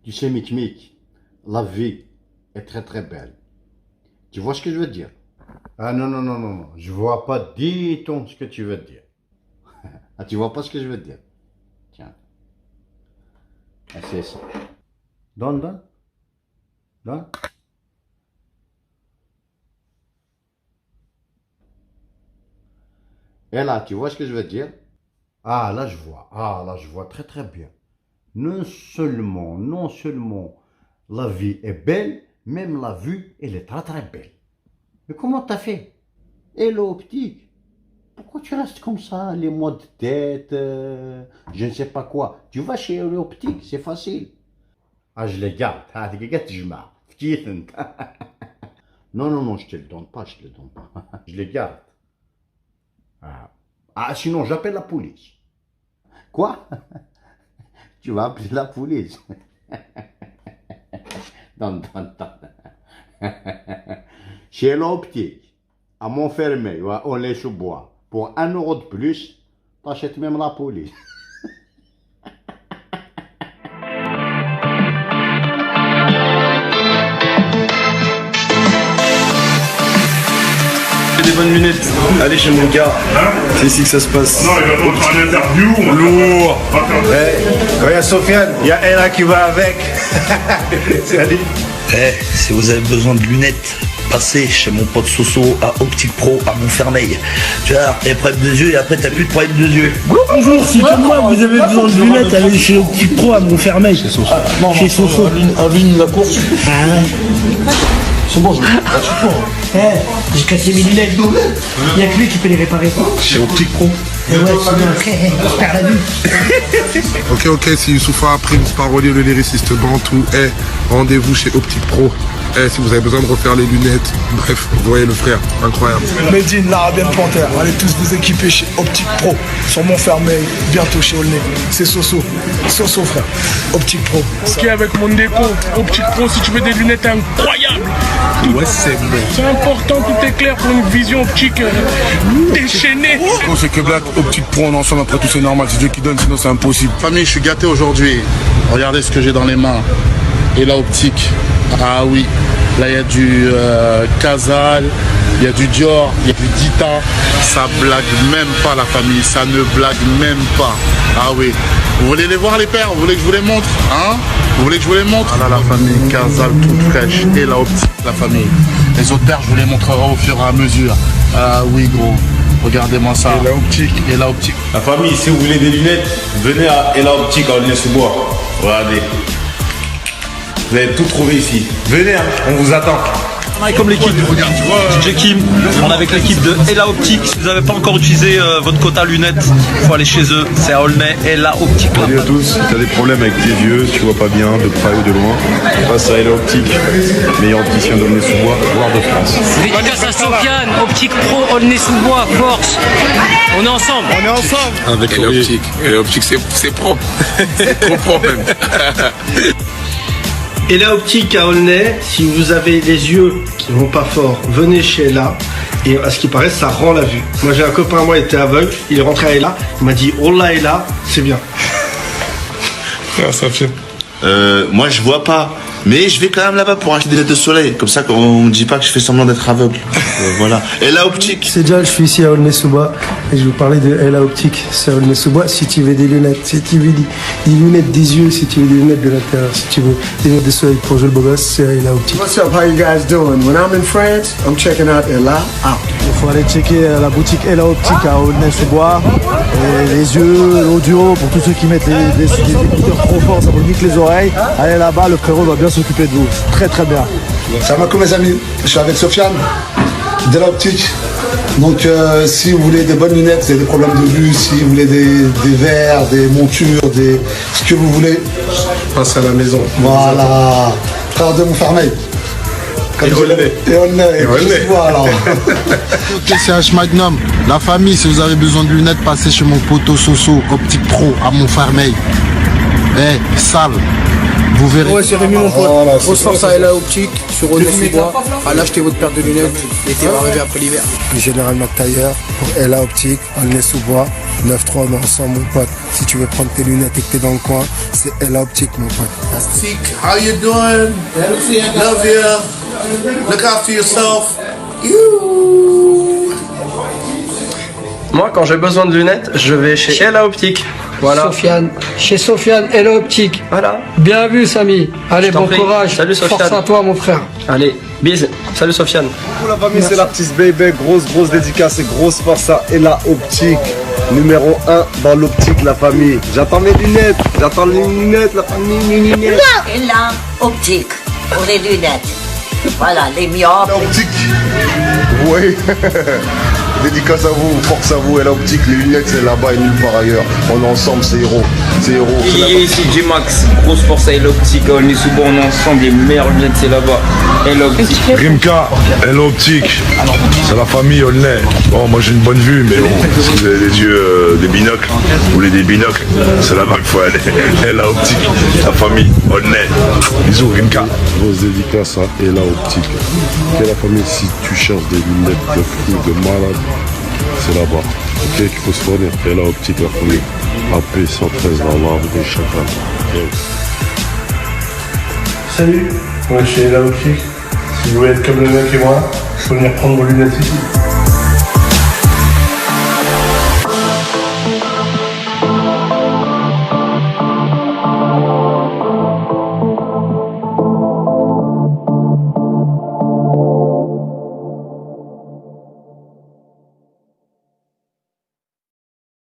Tu sais, Mick, la vie est très très belle. Tu vois ce que je veux dire? Ah non, non, non, non, non. Je vois pas du tout ce que tu veux dire. Ah, tu vois pas ce que je veux dire? Tiens. Ah, c'est ça. Donne, donne. Donne. Et là, tu vois ce que je veux dire? Ah, là, je vois. Ah, là, je vois très très bien. Non seulement, la vie est belle, même la vue, elle est très très belle. Mais comment t'as fait? Hello Optique, pourquoi tu restes comme ça, les mots de tête, je ne sais pas quoi. Tu vas chez Hello Optique, c'est facile. Ah, je les garde. Ah, je m'en. Non, non, non, je te le donne pas, je te le donne pas. Je les garde. Ah, sinon, j'appelle la police. Quoi? Tu vas appeler la police? Non, non, non. Chez l'optique, à Montfermeil ou à Aulnay-sous-Bois, pour 1 € de plus, t'achètes même la police. Des bonnes lunettes, allez chez mon gars, c'est ici que ça se passe. Non, il va pas faire une interview. Lourd. Quand il y a Sofiane, il y a Ella qui va avec. Salut. Si vous avez besoin de lunettes, passez chez mon pote Soso à Optique Pro à Montfermeil. Tu vois, les problèmes de yeux et après t'as plus de problème de yeux. Bonjour, si comme moi vous avez besoin de lunettes, allez chez Optique Pro à Montfermeil. Chez Soso. Chez Soso. En ligne la course. Ah ouais. C'est bon, je J'ai cassé mes lunettes. Il n'y a que lui qui peut les réparer. Chez Optique Pro. Et ouais, c'est bien. Je perds la vue. Ok, c'est Youssoufa, Prince, parolier, le lyriciste Bantou. Rendez-vous chez Optique Pro. Si vous avez besoin de refaire les lunettes, bref, vous voyez le frère, incroyable. Medine, l'Arabienne Panthère, allez tous vous équiper chez Optique Pro, sur Montfermeil, bientôt chez Aulnay. C'est Soso, Soso frère, Optique Pro. Ok, avec mon déco, Optique Pro, si tu veux des lunettes incroyables. Ouais, c'est bon. C'est important, tout est clair pour une vision optique déchaînée. Bon, c'est que Black, Optique Pro, on est ensemble, après tout c'est normal, c'est Dieu qui donne, sinon c'est impossible. Famille, je suis gâté aujourd'hui. Regardez ce que j'ai dans les mains. Et la optique. Ah oui. Là, il y a du Casal, il y a du Dior, il y a du Dita. Ça blague même pas, la famille. Ça ne blague même pas. Ah oui. Vous voulez les voir, les pères? Vous voulez que je vous les montre? Hein? Vous voulez que je vous les montre? Ah là, la famille. Casal toute fraîche. Et la optique, la famille. Les autres paires, je vous les montrerai au fur et à mesure. Ah oui, gros. Regardez-moi ça. Et la optique. Et la optique. La famille, si vous voulez des lunettes, venez à Ella Optique à Aulnay-sous-Bois. Regardez. Vous allez tout trouver ici. Venez, hein, on vous attend. On est comme l'équipe DJ Kim, on est avec l'équipe de Ella Optique. Si vous n'avez pas encore utilisé votre quota lunettes, il faut aller chez eux. C'est à Aulnay, Ella Optique. Salut à tous, si tu as des problèmes avec tes yeux, si tu vois pas bien, de près ou de loin, passe à Ella Optique, meilleur opticien d'Aulnay-sous-Bois, voire de France. Dédicace à Sofiane, Optique Pro, Aulnay-sous-Bois, force. On est ensemble. On est ensemble. Avec Ella Optique. Ella Optique, c'est propre. C'est trop propre même. Ella Optique à Aulnay, si vous avez les yeux qui vont pas fort, venez chez Ella. Et à ce qui paraît, ça rend la vue. Moi j'ai un copain à moi, il était aveugle, il est rentré à Ella, il m'a dit oh là Ella, c'est bien. Ah, ça fait. Moi je vois pas, mais je vais quand même là-bas pour acheter des lunettes de soleil, comme ça qu'on me dit pas que je fais semblant d'être aveugle. Voilà. Et la optique. C'est Dial, je suis ici à Aulnay-sous-Bois et je vais vous parler de Ella Optique. C'est à Aulnay-sous-Bois. Si tu veux des lunettes, si tu veux des lunettes des yeux, si tu veux des lunettes de l'intérieur, si tu veux des lunettes de soleil pour jouer le beau gosse, c'est à Ella Optique. What's up, how you guys doing? When I'm in France, I'm checking out Ella out. Il faut aller checker la boutique Ella Optique à Aulnay-sous-Bois. Et les yeux, l'audio, pour tous ceux qui mettent des écouteurs trop forts, ça vous nique les oreilles. Allez là-bas, le frérot va bien s'occuper de vous. Très très bien. Ça va mes amis? Je suis avec Sofiane de l'optique. Donc si vous voulez des bonnes lunettes, vous avez des problèmes de vue, si vous voulez des verres, des montures, ce que vous voulez, passez à la maison. Voilà. Frère de Montfermeil. Et Aulnay. Voilà. Ok, c'est H Magnum. La famille, si vous avez besoin de lunettes, passez chez mon poteau Soso, Optique Pro à Montfermeil. Sale. Vous verrez. Ouais, c'est Rémi mon pote. Voilà, Grosse c'est force ça, à Ella Optique sur Aulnay-sous-Bois. Allez acheter votre paire de lunettes. L'été va arriver après l'hiver. Général McTayer pour Ella Optique, Aulnay-sous-Bois, 9-3, on est ensemble mon pote. Si tu veux prendre tes lunettes et que t'es dans le coin, c'est Ella Optique mon pote. How you doing? Love you. Look after yourself. Moi, quand j'ai besoin de lunettes, je vais chez Ella Optique. Voilà. Sofiane, chez Sofiane, Ella Optique. Voilà. Bien vu, Samy. Allez, Je t'en bon prie. courage. Salut, Sofiane. Force à toi, mon frère. Allez, bis. Salut Sofiane. Pour la famille, c'est l'artiste Baby. Grosse dédicace et grosse force à Ella Optique. Numéro 1 dans l'optique, la famille. J'attends mes lunettes. J'attends les lunettes, la famille. Les lunettes. Ella Optique pour les lunettes. Voilà, les myopes. Optique. Oui. Dédicace à vous, force à vous, Ella Optique, les lunettes c'est là-bas et nulle part ailleurs. On est ensemble, c'est héros. C'est héros. Ici J-Max, grosse force à Ella Optique, on est souvent on est ensemble, les meilleures lunettes c'est là-bas. Ella Optique. Rimka, Ella Optique, c'est la famille Aulnay. Bon, moi j'ai une bonne vue, mais bon, si vous avez les yeux des binocles, vous voulez des binocles, c'est là-bas qu'il faut aller. Ella Optique, la famille Aulnay. Bisous, Rimka. Grosse dédicace à Ella Optique. Ok, la famille, si tu cherches des lunettes de fou, de malade, c'est là-bas. Ok, qu'il faut se fournir. Ella Optique, la famille. AP 113 dans l'arbre de Chacal. Salut, moi chez Ella Optique. Si vous voulez être comme le mec et moi, il faut venir prendre vos lunettes ici.